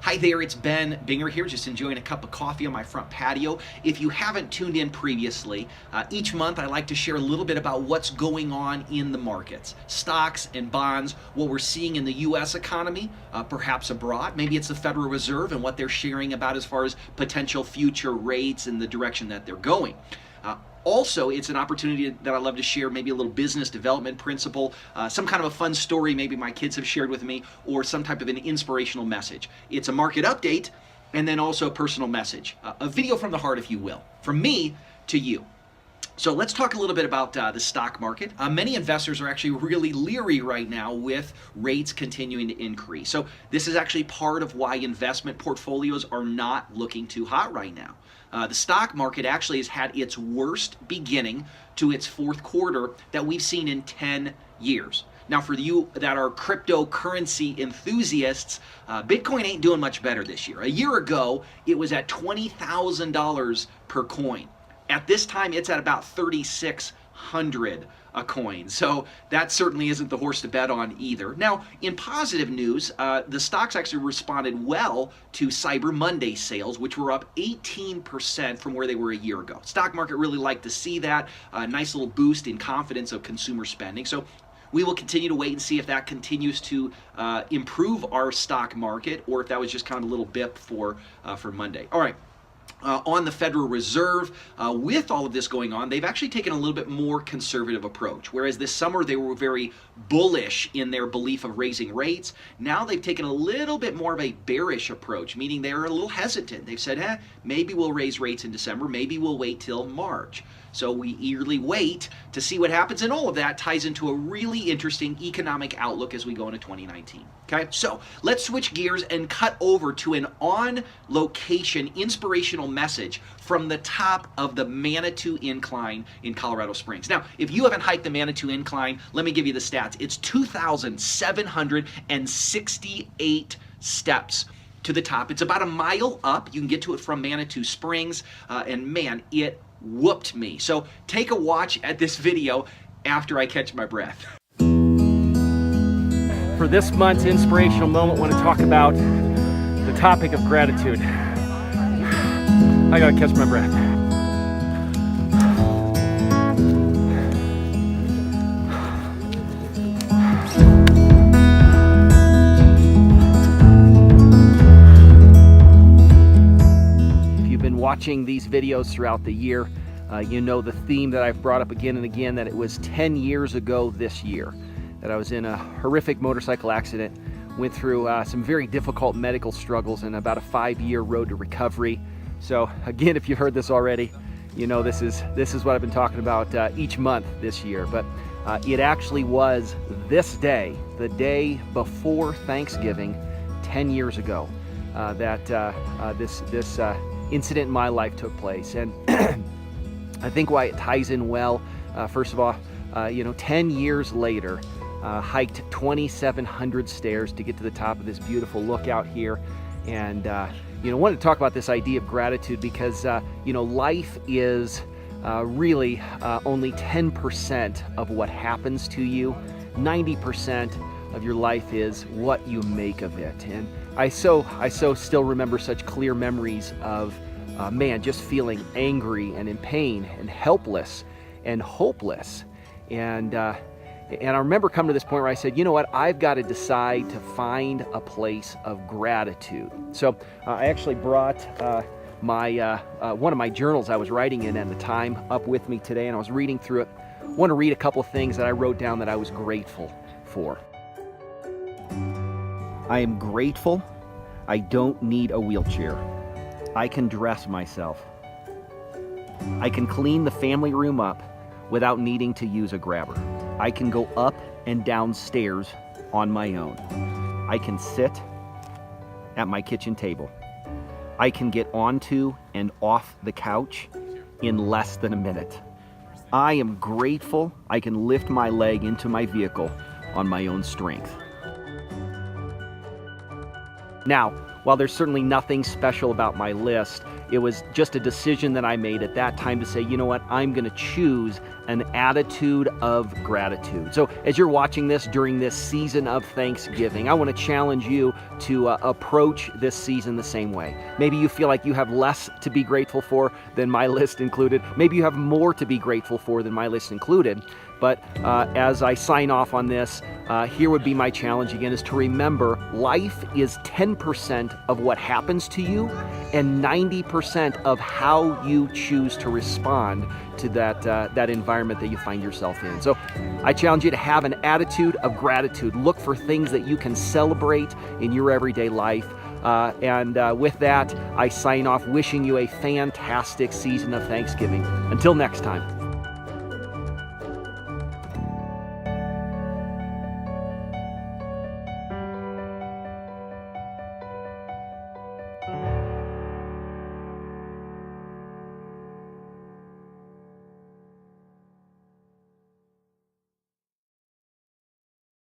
Hi there, it's Ben Binger here, just enjoying a cup of coffee on my front patio. If you haven't tuned in previously, each month I like to share a little bit about what's going on in the markets, stocks and bonds, what we're seeing in the U.S. economy, perhaps abroad. Maybe it's the Federal Reserve and what they're sharing about as far as potential future rates and the direction that they're going. Also, it's an opportunity that I love to share maybe a little business development principle, some kind of a fun story maybe my kids have shared with me, or some type of an inspirational message. It's a market update and then also a personal message, a video from the heart, if you will, from me to you. So let's talk a little bit about the stock market. Many investors are actually really leery right now with rates continuing to increase. So this is actually part of why investment portfolios are not looking too hot right now. The stock market actually has had its worst beginning to its fourth quarter that we've seen in 10 years. Now, for you that are cryptocurrency enthusiasts, Bitcoin ain't doing much better this year. A year ago, it was at $20,000 per coin. At this time, it's at about $3,600 a coin. So that certainly isn't the horse to bet on either. Now, in positive news, the stocks actually responded well to Cyber Monday sales, which were up 18% from where they were a year ago. Stock market really liked to see that. A nice little boost in confidence of consumer spending. So we will continue to wait and see if that continues to improve our stock market, or if that was just kind of a little blip for Monday. All right. On the Federal Reserve, with all of this going on, they've actually taken a little bit more conservative approach. Whereas this summer they were very bullish in their belief of raising rates, now they've taken a little bit more of a bearish approach, meaning they're a little hesitant. They've said, maybe we'll raise rates in December, maybe we'll wait till March. So we eagerly wait to see what happens, and all of that ties into a really interesting economic outlook as we go into 2019. Okay, so let's switch gears and cut over to an on-location inspirational message from the top of the Manitou Incline in Colorado Springs. Now, if you haven't hiked the Manitou Incline, let me give you the stats. It's 2,768 steps to the top. It's about a mile up. You can get to it from Manitou Springs, and man, it whooped me. So take a watch at this video after I catch my breath. For this month's inspirational moment, I want to talk about the topic of gratitude. I gotta catch my breath. If you've been watching these videos throughout the year, you know the theme that I've brought up again and again, that it was 10 years ago this year that I was in a horrific motorcycle accident, went through some very difficult medical struggles and about a 5-year road to recovery. So again, if you've heard this already, you know this is what I've been talking about each month this year. But it actually was this day, the day before Thanksgiving, 10 years ago, that this incident in my life took place. And I think why it ties in well, first of all, 10 years later, hiked 2,700 stairs to get to the top of this beautiful lookout here. And, wanted to talk about this idea of gratitude because, life is really only 10% of what happens to you. 90% of your life is what you make of it. And I so still remember such clear memories of, just feeling angry and in pain and helpless and hopeless. And I remember coming to this point where I said, you know what, I've got to decide to find a place of gratitude. So I actually brought my one of my journals I was writing in at the time up with me today, and I was reading through it. I want to read a couple of things that I wrote down that I was grateful for. I am grateful I don't need a wheelchair. I can dress myself. I can clean the family room up without needing to use a grabber. I can go up and down stairs on my own. I can sit at my kitchen table. I can get onto and off the couch in less than a minute. I am grateful I can lift my leg into my vehicle on my own strength. Now, while there's certainly nothing special about my list, it was just a decision that I made at that time to say, you know what, I'm going to choose an attitude of gratitude. So as you're watching this during this season of Thanksgiving, I want to challenge you to approach this season the same way. Maybe you feel like you have less to be grateful for than my list included. Maybe you have more to be grateful for than my list included. But as I sign off on this, here would be my challenge again, is to remember life is 10% of what happens to you and 90% of how you choose to respond to that environment that you find yourself in. So I challenge you to have an attitude of gratitude. Look for things that you can celebrate in your everyday life. And with that, I sign off wishing you a fantastic season of Thanksgiving. Until next time.